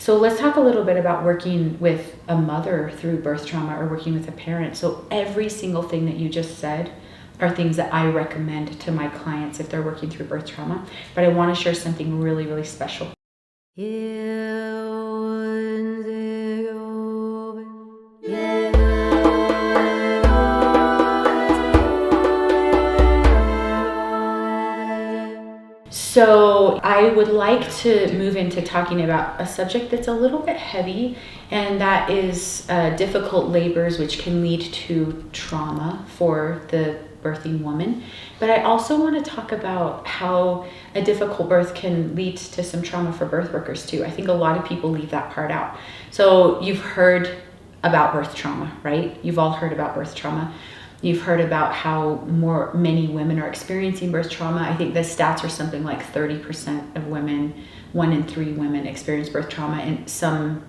So let's talk a little bit about working with a mother through birth trauma or working with a parent. So every single thing that you just said are things that I recommend to my clients if they're working through birth trauma. But I want to share something really, really special. So I would like to move into talking about a subject that's a little bit heavy, and that is difficult labors, which can lead to trauma for the birthing woman. But I also want to talk about how a difficult birth can lead to some trauma for birth workers too. I think a lot of people leave that part out. So you've heard about birth trauma, right? You've all heard about birth trauma. You've heard about how many women are experiencing birth trauma. I think the stats are something like 30% of women, 1 in 3 women experience birth trauma, and some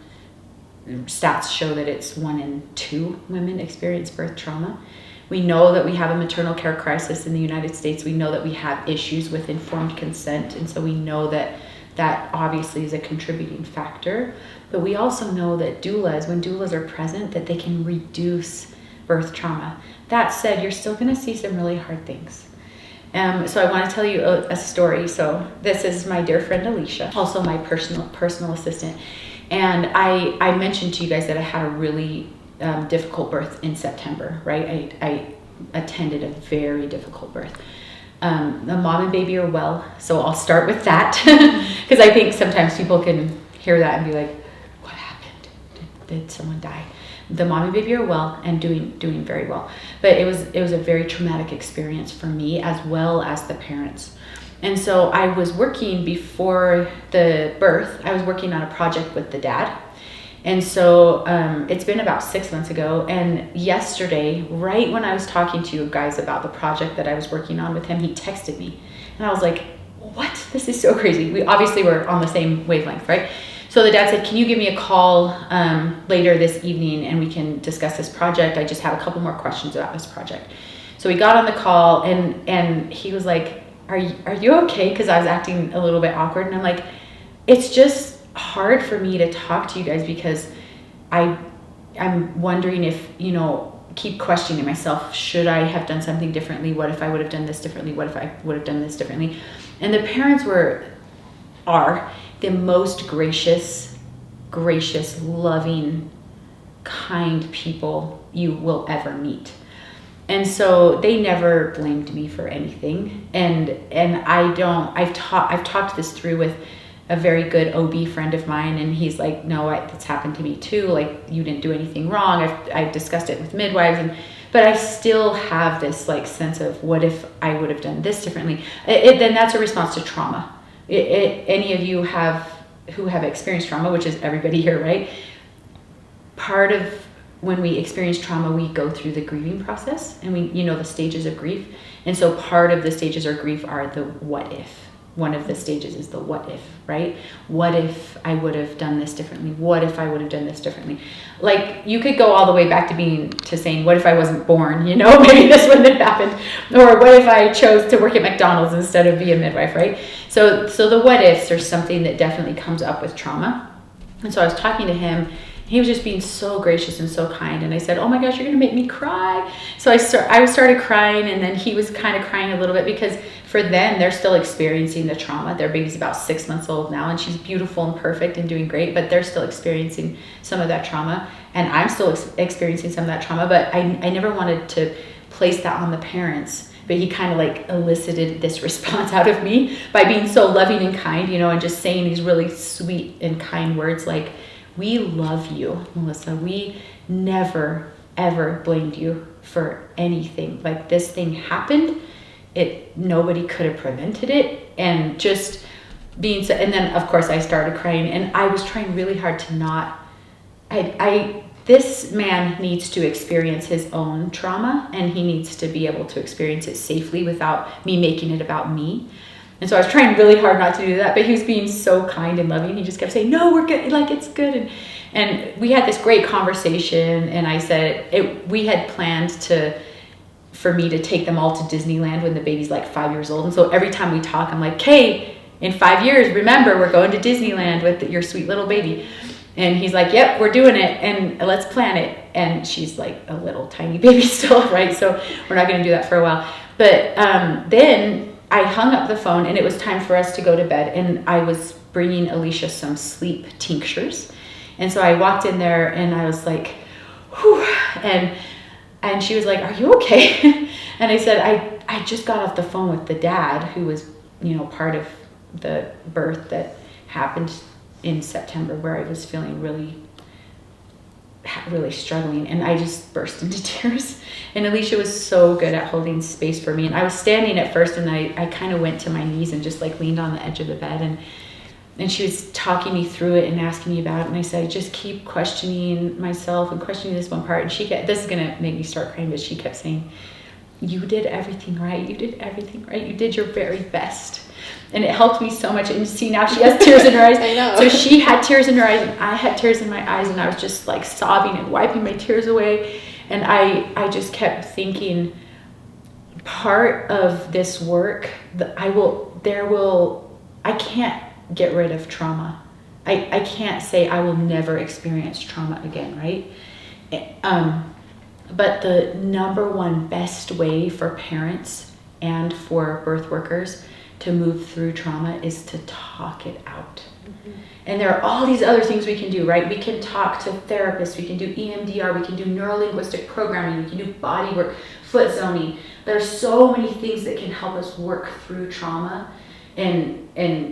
stats show that it's 1 in 2 women experience birth trauma. We know that we have a maternal care crisis in the United States. We know that we have issues with informed consent, and so we know that that obviously is a contributing factor. But we also know that when doulas are present, that they can reduce birth trauma. That said, you're still going to see some really hard things. So I want to tell you a story. So this is my dear friend Alicia, also my personal assistant. And I mentioned to you guys that I had a really difficult birth in September, right? I attended a very difficult birth. The mom and baby are well, so I'll start with that because I think sometimes people can hear that and be like, what happened? Did someone die? The mom and baby are well and doing very well. But it was a very traumatic experience for me as well as the parents. And so I was working before the birth, I was working on a project with the dad. And so it's been about 6 months ago. And yesterday, right when I was talking to you guys about the project that I was working on with him, he texted me. And I was like, what? This is so crazy. We obviously were on the same wavelength, right? So the dad said, can you give me a call later this evening and we can discuss this project? I just have a couple more questions about this project. So we got on the call and he was like, are you okay? Because I was acting a little bit awkward. And I'm like, it's just hard for me to talk to you guys because I'm wondering if, keep questioning myself. Should I have done something differently? What if I would have done this differently? What if I would have done this differently? And the parents are the most gracious, loving, kind people you will ever meet. And so they never blamed me for anything. And I've talked this through with a very good OB friend of mine, and he's like, no, it's happened to me too. Like, you didn't do anything wrong. I've discussed it with midwives, but I still have this like sense of what if I would have done this differently? Then that's a response to trauma. Any of you who have experienced trauma, which is everybody here, right? Part of when we experience trauma, we go through the grieving process, and the stages of grief. And so part of the stages of grief are the what if. One of the stages is the what if, right? What if I would have done this differently? What if I would have done this differently? Like, you could go all the way back to saying, what if I wasn't born? Maybe this wouldn't have happened. Or what if I chose to work at McDonald's instead of be a midwife, right? So the what ifs are something that definitely comes up with trauma. And so I was talking to him. He was just being so gracious and so kind. And I said, oh my gosh, you're going to make me cry. So I started crying, and then he was kind of crying a little bit because for them, they're still experiencing the trauma. Their baby's about 6 months old now, and she's beautiful and perfect and doing great, but they're still experiencing some of that trauma. And I'm still experiencing some of that trauma, but I never wanted to place that on the parents. But he kind of like elicited this response out of me by being so loving and kind, and just saying these really sweet and kind words like, we love you, Melissa. We never, ever blamed you for anything. Like, this thing happened. Nobody could have prevented it. And just being so, and then of course I started crying, and I was trying really hard to not, this man needs to experience his own trauma, and he needs to be able to experience it safely without me making it about me. And so I was trying really hard not to do that, but he was being so kind and loving. He just kept saying, no, we're good. Like, it's good. And we had this great conversation, and I said, we had planned for me to take them all to Disneyland when the baby's like 5 years old. And so every time we talk, I'm like, Kay, in 5 years, remember, we're going to Disneyland with your sweet little baby. And he's like, yep, we're doing it, and let's plan it. And she's like a little tiny baby still, right? So we're not going to do that for a while. But then I hung up the phone, and it was time for us to go to bed. And I was bringing Alicia some sleep tinctures. And so I walked in there, and I was like, whew. And she was like, are you okay? And I said, I just got off the phone with the dad, who was, part of the birth that happened in September, where I was feeling really, really struggling, and I just burst into tears. And Alicia was so good at holding space for me. And I was standing at first, and I kind of went to my knees and just like leaned on the edge of the bed, and she was talking me through it and asking me about it. And I said, I just keep questioning myself and questioning this one part. And this is gonna make me start crying, but she kept saying, you did everything right. You did everything right. You did your very best. And it helped me so much. And see, now she has tears in her eyes. I know. So she had tears in her eyes, and I had tears in my eyes, and I was just like sobbing and wiping my tears away. And I just kept thinking, part of this work, I can't get rid of trauma. I can't say I will never experience trauma again, right? But the number one best way for parents and for birth workers to move through trauma is to talk it out. Mm-hmm. And there are all these other things we can do, right? We can talk to therapists, we can do EMDR, we can do neuro-linguistic programming, we can do body work, foot zoning. There's so many things that can help us work through trauma and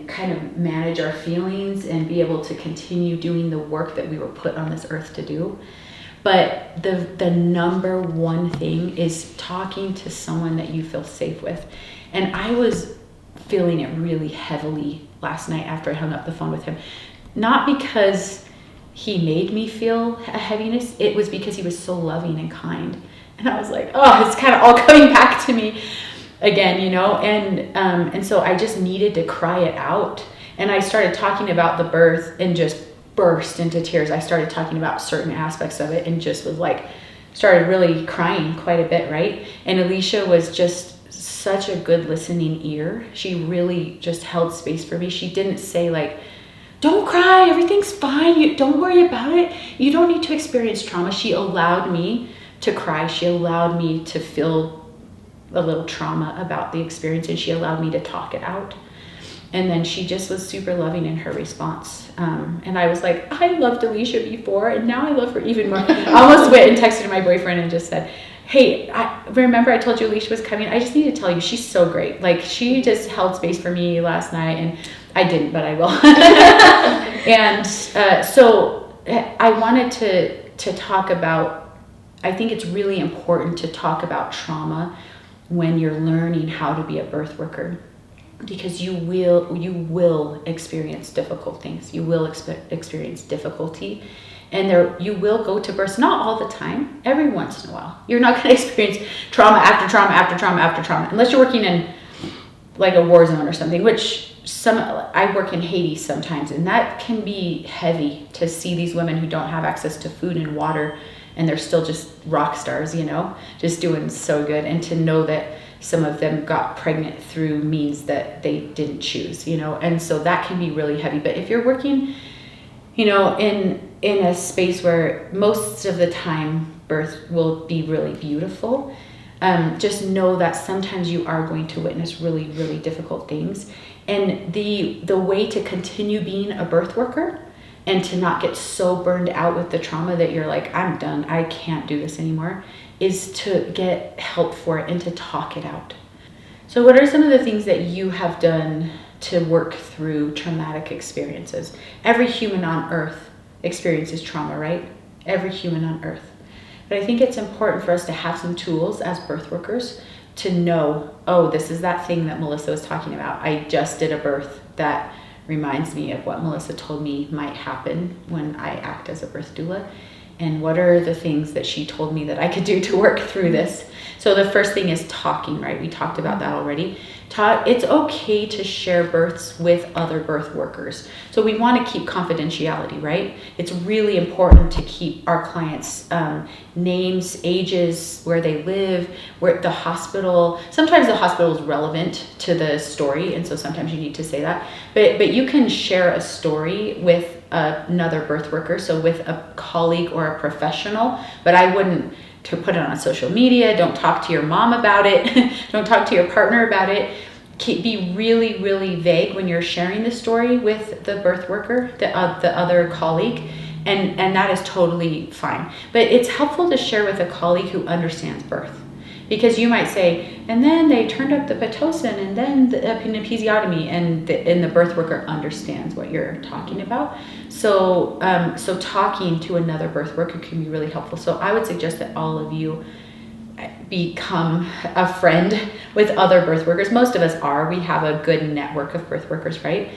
kind of manage our feelings and be able to continue doing the work that we were put on this earth to do. But the number one thing is talking to someone that you feel safe with. And I was feeling it really heavily last night after I hung up the phone with him. Not because he made me feel a heaviness, it was because he was so loving and kind. And I was like, oh, it's kind of all coming back to me again, and so I just needed to cry it out. And I started talking about the birth and just burst into tears. I started talking about certain aspects of it and just was like, started really crying quite a bit, right? And Alicia was just such a good listening ear. She really just held space for me. She didn't say like, don't cry, everything's fine, you don't worry about it, you don't need to experience trauma. She allowed me to cry. She allowed me to feel a little trauma about the experience, and she allowed me to talk it out. And then she just was super loving in her response. And I was like, I loved Alicia before, and now I love her even more. I almost went and texted my boyfriend and just said, hey, remember I told you Alicia was coming? I just need to tell you, she's so great. Like, she just held space for me last night, and I didn't, but I will. And so I wanted to talk about, I think it's really important to talk about trauma when you're learning how to be a birth worker, because you will experience difficult things. You will experience difficulty, and you will go to births, not all the time, every once in a while. You're not going to experience trauma after trauma after trauma after trauma, unless you're working in like a war zone or something, which I work in Haiti sometimes, and that can be heavy to see these women who don't have access to food and water, and they're still just rock stars, just doing so good. And to know that some of them got pregnant through means that they didn't choose, and so that can be really heavy. But if you're working, in a space where most of the time birth will be really beautiful, just know that sometimes you are going to witness really, really difficult things. And the way to continue being a birth worker and to not get so burned out with the trauma that you're like, I'm done, I can't do this anymore, is to get help for it and to talk it out. So what are some of the things that you have done to work through traumatic experiences? Every human on earth experiences trauma, right? Every human on earth. But I think it's important for us to have some tools as birth workers to know, oh, this is that thing that Melissa was talking about. I just did a birth that reminds me of what Melissa told me might happen when I act as a birth doula. And what are the things that she told me that I could do to work through this? So the first thing is talking, right? We talked about that already. It's okay to share births with other birth workers. So we want to keep confidentiality, right? It's really important to keep our clients' names, ages, where they live, where the hospital. Sometimes the hospital is relevant to the story, and so sometimes you need to say that. But you can share a story with another birth worker, so with a colleague or a professional, but I wouldn't to put it on social media. Don't talk to your mom about it. Don't talk to your partner about it. Be really, really vague when you're sharing the story with the birth worker, the other colleague, and that is totally fine. But it's helpful to share with a colleague who understands birth, because you might say, and then they turned up the Pitocin, and then an episiotomy, and the birth worker understands what you're talking about. So talking to another birth worker can be really helpful. So I would suggest that all of you become a friend with other birth workers. Most of us are. We have a good network of birth workers, right?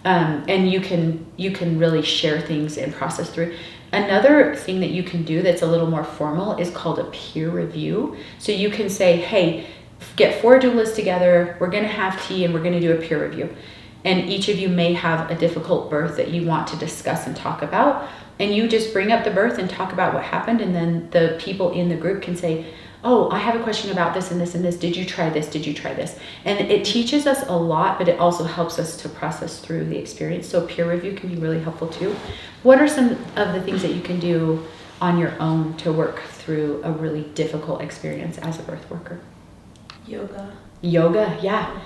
And you can really share things and process through. Another thing that you can do that's a little more formal is called a peer review. So you can say, hey, get 4 doulas together, we're gonna have tea, and we're gonna do a peer review. And each of you may have a difficult birth that you want to discuss and talk about. And you just bring up the birth and talk about what happened, and then the people in the group can say, oh, I have a question about this and this and this. Did you try this? Did you try this? And it teaches us a lot, but it also helps us to process through the experience. So peer review can be really helpful too. What are some of the things that you can do on your own to work through a really difficult experience as a birth worker? Yoga, yeah.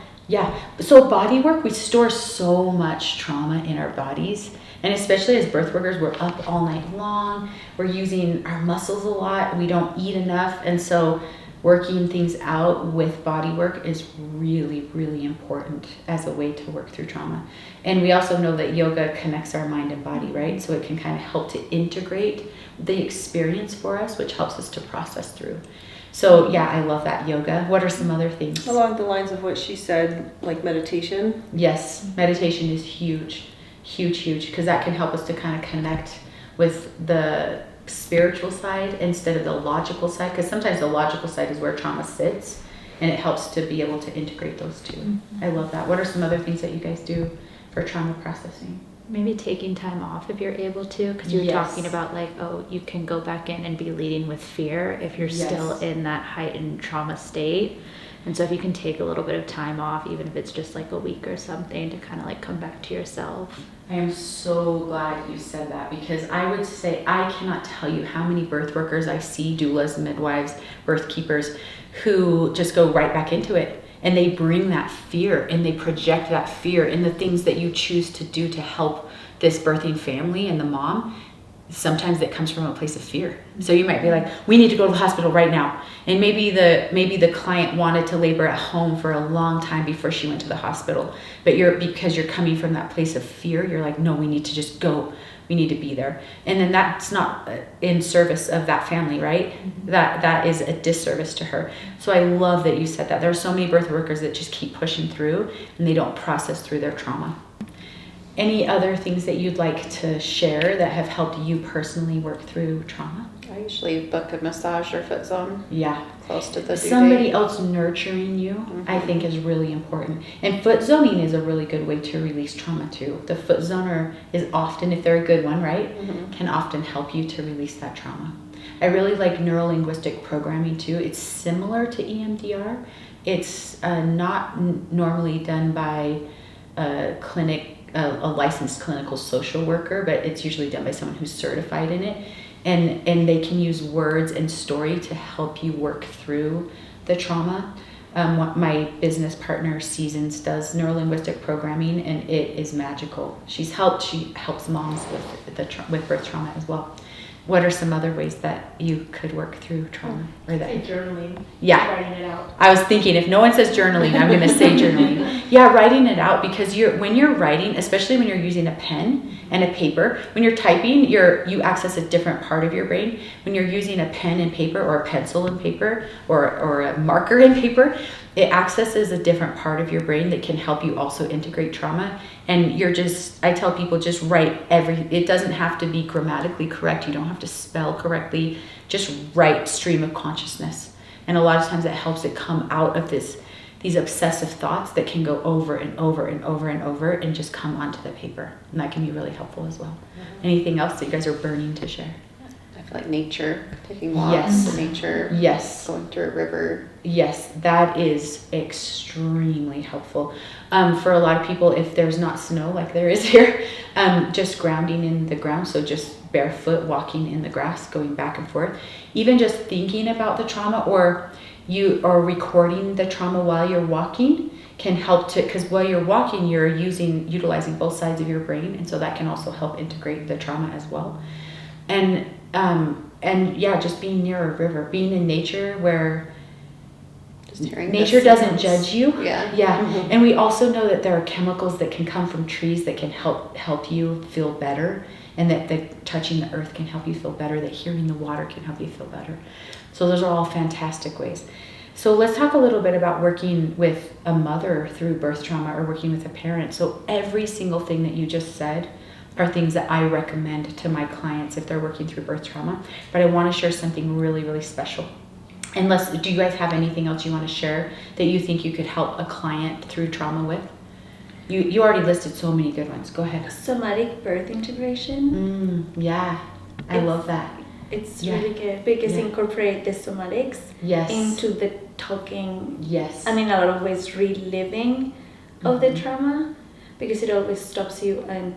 So body work, we store so much trauma in our bodies. And especially as birth workers, we're up all night long. We're using our muscles a lot. We don't eat enough. And so working things out with body work is really, really important as a way to work through trauma. And we also know that yoga connects our mind and body, right? So it can kind of help to integrate the experience for us, which helps us to process through. So yeah, I love that yoga. What are some other things? Along the lines of what she said, like meditation. Yes, meditation is huge, because that can help us to kind of connect with the spiritual side instead of the logical side, because sometimes the logical side is where trauma sits, and it helps to be able to integrate those two. Mm-hmm. I love that. What are some other things that you guys do for trauma processing? Maybe taking time off if you're able to, because you were talking about like, oh, you can go back in and be leading with fear if you're still in that heightened trauma state. And so if you can take a little bit of time off, even if it's just like a week or something, to kind of like come back to yourself. I am so glad you said that, because I would say I cannot tell you how many birth workers I see, doulas, midwives, birth keepers, who just go right back into it. And they bring that fear and they project that fear in the things that you choose to do to help this birthing family and the mom. Sometimes it comes from a place of fear. So you might be like, we need to go to the hospital right now. And maybe the client wanted to labor at home for a long time before she went to the hospital. But because you're coming from that place of fear, you're like, no, we need to just go. We need to be there. And then that's not in service of that family, right? Mm-hmm. That is a disservice to her. So I love that you said that. There are so many birth workers that just keep pushing through and they don't process through their trauma. Any other things that you'd like to share that have helped you personally work through trauma? I usually book a massage or foot zone. Yeah. Close to the due Somebody date. else nurturing you, Mm-hmm. I think, is really important. And foot zoning is a really good way to release trauma too. The foot zoner is often, if they're a good one, right, Mm-hmm. can often help you to release that trauma. I really like neuro-linguistic programming too. It's similar to EMDR. It's not normally done by a licensed clinical social worker, but it's usually done by someone who's certified in it. And they can use words and story to help you work through the trauma. What my business partner Seasons does neuro-linguistic programming, and it is magical. She helps moms with birth trauma as well. What are some other ways that you could work through trauma? Journaling. Yeah. Writing it out. I was thinking, if no one says journaling, I'm going to say journaling. Yeah, writing it out, because when you're writing, especially when you're using a pen and a paper, when you're typing, you access a different part of your brain. When you're using a pen and paper, or a pencil and paper, or a marker and paper, it accesses a different part of your brain that can help you also integrate trauma. And I tell people, just write it doesn't have to be grammatically correct. You don't have to spell correctly. Just write stream of consciousness. And a lot of times it helps it come out of these obsessive thoughts that can go over and over and over and over and just come onto the paper. And that can be really helpful as well. Mm-hmm. Anything else that you guys are burning to share? I feel like nature, taking walks Yes. in nature, Yes. going through a river. Yes, that is extremely helpful. For a lot of people, if there's not snow like there is here, just grounding in the ground, so just barefoot walking in the grass, going back and forth, even just thinking about the trauma or recording the trauma while you're walking can help to, because while you're walking, you're utilizing both sides of your brain, and so that can also help integrate the trauma as well. And yeah, just being near a river, being in nature where Just hearing nature the doesn't sounds. judge you. Yeah. Yeah. Mhm. And we also know that there are chemicals that can come from trees that can help you feel better, and that touching the earth can help you feel better, that hearing the water can help you feel better. So those are all fantastic ways. So let's talk a little bit about working with a mother through birth trauma or working with a parent. So every single thing that you just said are things that I recommend to my clients if they're working through birth trauma. But I want to share something really, really special. Do you guys have anything else you want to share that you think you could help a client through trauma with? You already listed so many good ones. Go ahead. Somatic birth integration. Yeah, I love that. It's Yeah. really good because Yeah. incorporate the somatics Yes. into the talking. Yes. I mean, a lot of ways reliving of the Mhm. trauma, because it always stops you and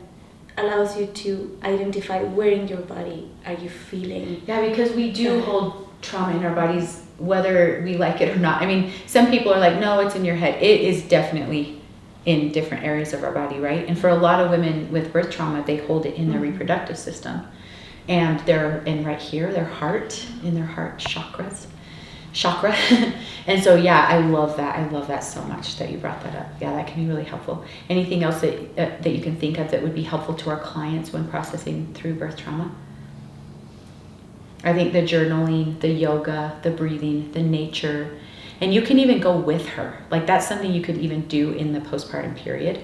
allows you to identify where in your body are you feeling. Yeah, because we do Yeah. hold trauma in our bodies whether we like it or not. I mean, some people are like, no, it's in your head. It is definitely in different areas of our body, right? And for a lot of women with birth trauma, they hold it in their reproductive system. And they're in right here, their heart, in their heart chakra. And so, yeah, I love that. I love that so much that you brought that up. Yeah, that can be really helpful. Anything else that you can think of that would be helpful to our clients when processing through birth trauma? I think the journaling, the yoga, the breathing, the nature, and you can even go with her. Like that's something you could even do in the postpartum period.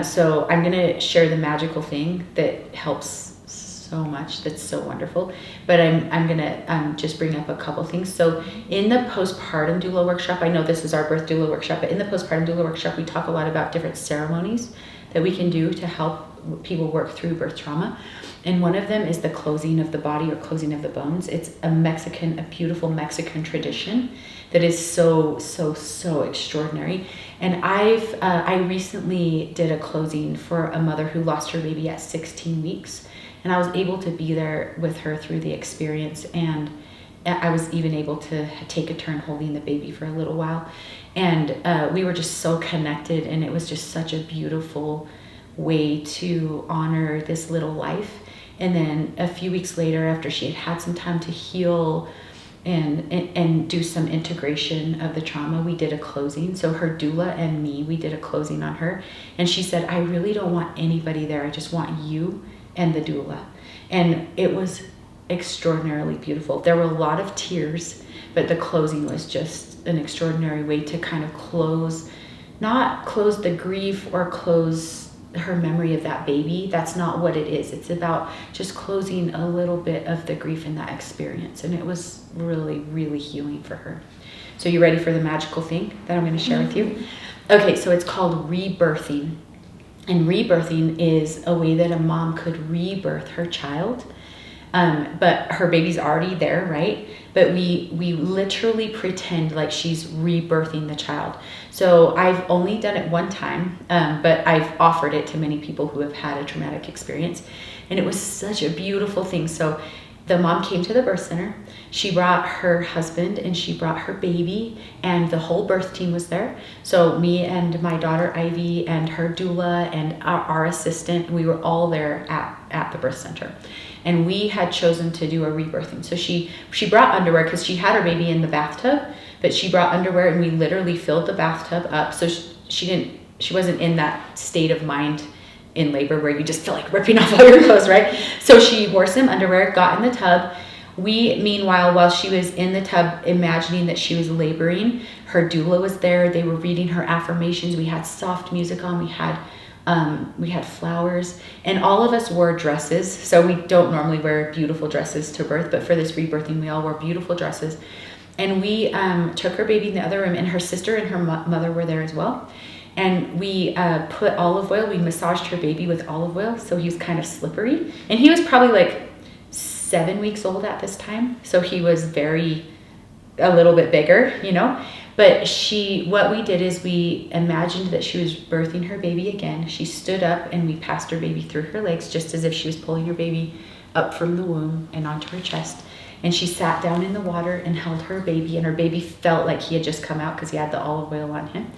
So I'm going to share the magical thing that helps so much. That's so wonderful. But I'm going to just bring up a couple things. So in the postpartum doula workshop, I know this is our birth doula workshop, but in the postpartum doula workshop, we talk a lot about different ceremonies that we can do to help people work through birth trauma. And one of them is the closing of the body or closing of the bones. It's a beautiful Mexican tradition that is so extraordinary. And I recently did a closing for a mother who lost her baby at 16 weeks. And I was able to be there with her through the experience. And I was even able to take a turn holding the baby for a little while. And we were just so connected, and it was just such a beautiful way to honor this little life. And then a few weeks later, after she had some time to heal and do some integration of the trauma, we did a closing. So her doula and me, we did a closing on her. And she said, I really don't want anybody there. I just want you and the doula. And it was extraordinarily beautiful. There were a lot of tears, but the closing was just an extraordinary way to kind of not close the grief or close her memory of that baby. That's not what it is. It's about just closing a little bit of the grief in that experience. And it was really, really healing for her. So you ready for the magical thing that I'm going to share with you? Okay, so it's called rebirthing. And rebirthing is a way that a mom could rebirth her child. But her baby's already there, right? But we literally pretend like she's rebirthing the child. So I've only done it one time, but I've offered it to many people who have had a traumatic experience. And it was such a beautiful thing. So the mom came to the birth center. She brought her husband and she brought her baby, and the whole birth team was there. So me and my daughter Ivy and her doula and our assistant, we were all there at the birth center. And we had chosen to do a rebirthing. So she brought underwear because she had her baby in the bathtub, but she brought underwear, and we literally filled the bathtub up. So she wasn't in that state of mind in labor where you just feel like ripping off all your clothes, right? So she wore some underwear, got in the tub. We, meanwhile, while she was in the tub, imagining that she was laboring, her doula was there. They were reading her affirmations. We had soft music on. We had flowers, and all of us wore dresses. So we don't normally wear beautiful dresses to birth, but for this rebirthing, we all wore beautiful dresses. And we took her baby in the other room, and her sister and her mother were there as well. And we put olive oil. We massaged her baby with olive oil, so he was kind of slippery. And he was probably like 7 weeks old at this time. So he was a little bit bigger, you know. But what we did is we imagined that she was birthing her baby again. She stood up and we passed her baby through her legs, just as if she was pulling her baby up from the womb and onto her chest. And she sat down in the water and held her baby, and her baby felt like he had just come out because he had the olive oil on him.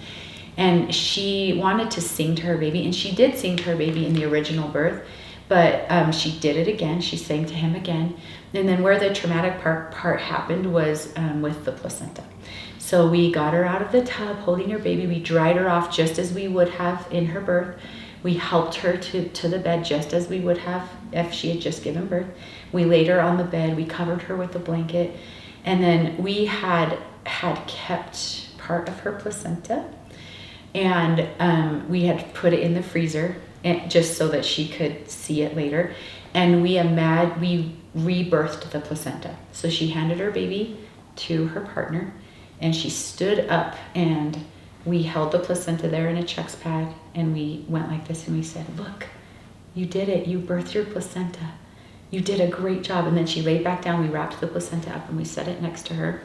And she wanted to sing to her baby, and she did sing to her baby in the original birth, but she did it again. She sang to him again. And then where the traumatic part happened was with the placenta. So we got her out of the tub holding her baby. We dried her off just as we would have in her birth. We helped her to the bed just as we would have if she had just given birth. We laid her on the bed. We covered her with a blanket. And then we had kept part of her placenta, and we had put it in the freezer just so that she could see it later. And we rebirthed the placenta. So she handed her baby to her partner, and she stood up, and we held the placenta there in a Chex pad, and we went like this, and we said, "Look, you did it. You birthed your placenta. You did a great job." And then she laid back down. We wrapped the placenta up, and we set it next to her.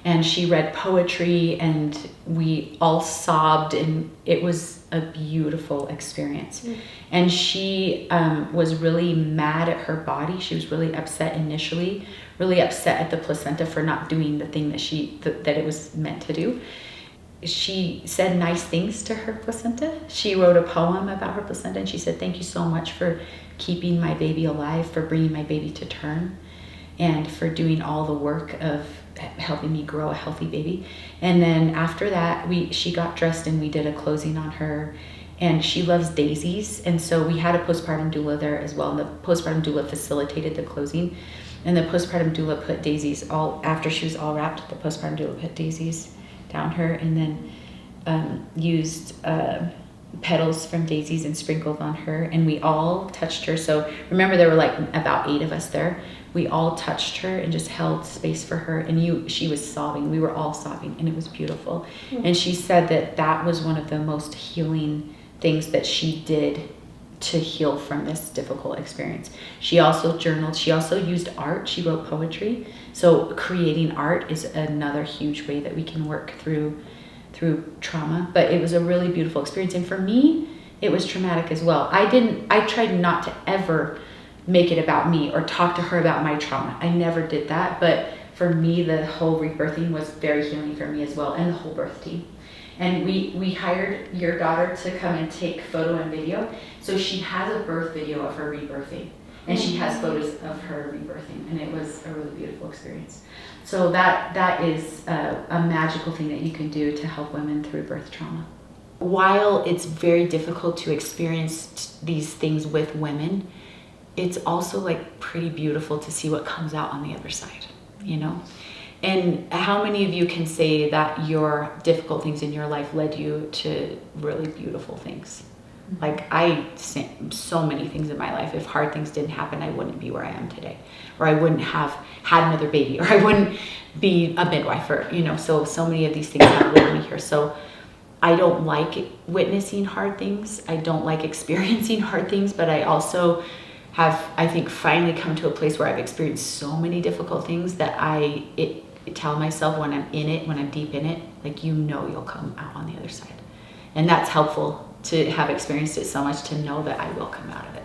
And she read poetry, and we all sobbed, and it was a beautiful experience. And she was really mad at her body. She was really upset initially, really upset at the placenta for not doing the thing that it was meant to do. She said nice things to her placenta. She wrote a poem about her placenta, and she said, "Thank you so much for keeping my baby alive, for bringing my baby to term, and for doing all the work of helping me grow a healthy baby." And then after that, she got dressed, and we did a closing on her. And she loves daisies, and so we had a postpartum doula there as well. And the postpartum doula facilitated the closing, and the postpartum doula put daisies after she was all wrapped. The postpartum doula put daisies down her, and then used petals from daisies and sprinkled on her, and we all touched her. So remember, there were like about 8 of us there. We all touched her and just held space for her, and she was sobbing. We were all sobbing, and it was beautiful. And she said that was one of the most healing things that she did to heal from this difficult experience. She also journaled. She also used art. She wrote poetry. So creating art is another huge way that we can work through trauma. But it was a really beautiful experience. And for me, it was traumatic as well. I tried not to ever make it about me or talk to her about my trauma. I never did that. But for me, the whole rebirthing was very healing for me as well, and the whole birth team. And we hired your daughter to come and take photo and video. So she has a birth video of her rebirthing, and she has photos of her rebirthing, and it was a really beautiful experience. So that is a magical thing that you can do to help women through birth trauma. While it's very difficult to experience these things with women, it's also like pretty beautiful to see what comes out on the other side, you know? And how many of you can say that your difficult things in your life led you to really beautiful things? Like so many things in my life. If hard things didn't happen, I wouldn't be where I am today, or I wouldn't have had another baby, or I wouldn't be a midwife, or, you know, so many of these things have led me here. So I don't like witnessing hard things. I don't like experiencing hard things, but I also have, I think, finally come to a place where I've experienced so many difficult things that I tell myself when I'm in it, when I'm deep in it, like, you know, you'll come out on the other side. And that's helpful to have experienced it so much, to know that I will come out of it.